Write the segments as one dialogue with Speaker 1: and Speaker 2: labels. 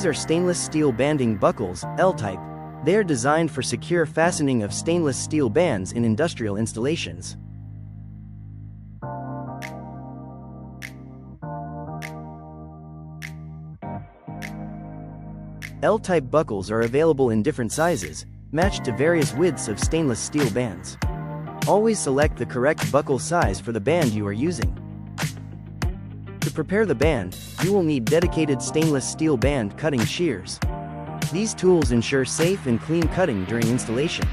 Speaker 1: These are stainless steel banding buckles, L-type. They are designed for secure fastening of stainless steel bands in industrial installations. L-type buckles are available in different sizes, matched to various widths of stainless steel bands. Always select the correct buckle size for the band you are using. To prepare the band, you will need dedicated stainless steel band cutting shears. These tools ensure safe and clean cutting during installation.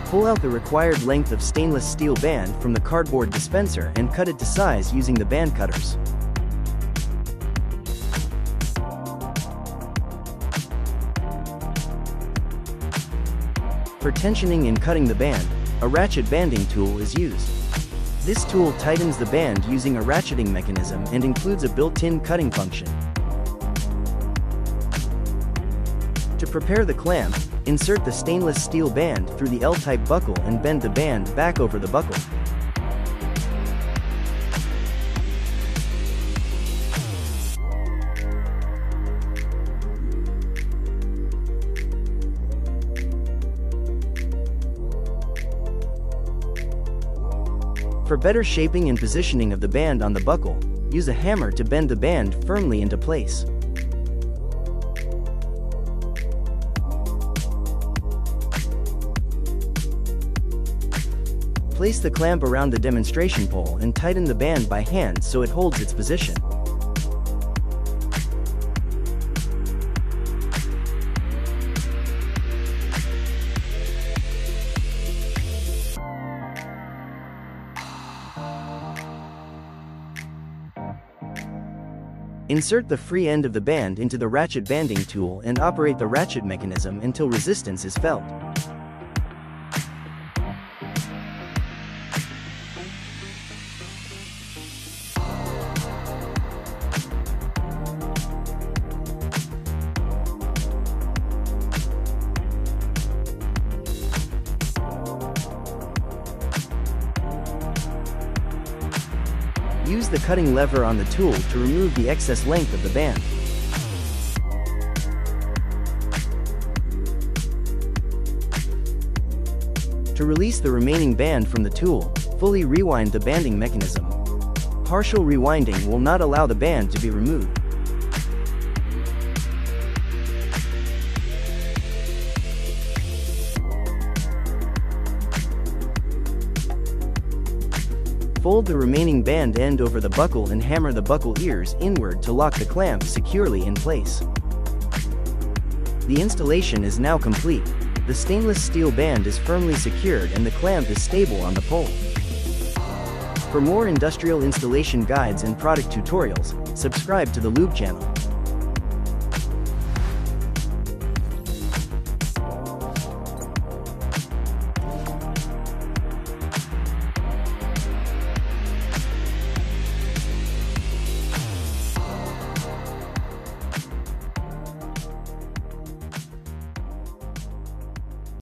Speaker 1: Pull out the required length of stainless steel band from the cardboard dispenser and cut it to size using the band cutters. For tensioning and cutting the band, a ratchet banding tool is used. This tool tightens the band using a ratcheting mechanism and includes a built-in cutting function. To prepare the clamp, insert the stainless steel band through the L-type buckle and bend the band back over the buckle. For better shaping and positioning of the band on the buckle, use a hammer to bend the band firmly into place. Place the clamp around the demonstration pole and tighten the band by hand so it holds its position. Insert the free end of the band into the ratchet banding tool and operate the ratchet mechanism until resistance is felt. Use the cutting lever on the tool to remove the excess length of the band. To release the remaining band from the tool, fully rewind the banding mechanism. Partial rewinding will not allow the band to be removed. Fold the remaining band end over the buckle and hammer the buckle ears inward to lock the clamp securely in place. The installation is now complete. The stainless steel band is firmly secured and the clamp is stable on the pole. For more industrial installation guides and product tutorials, subscribe to the LOOB channel.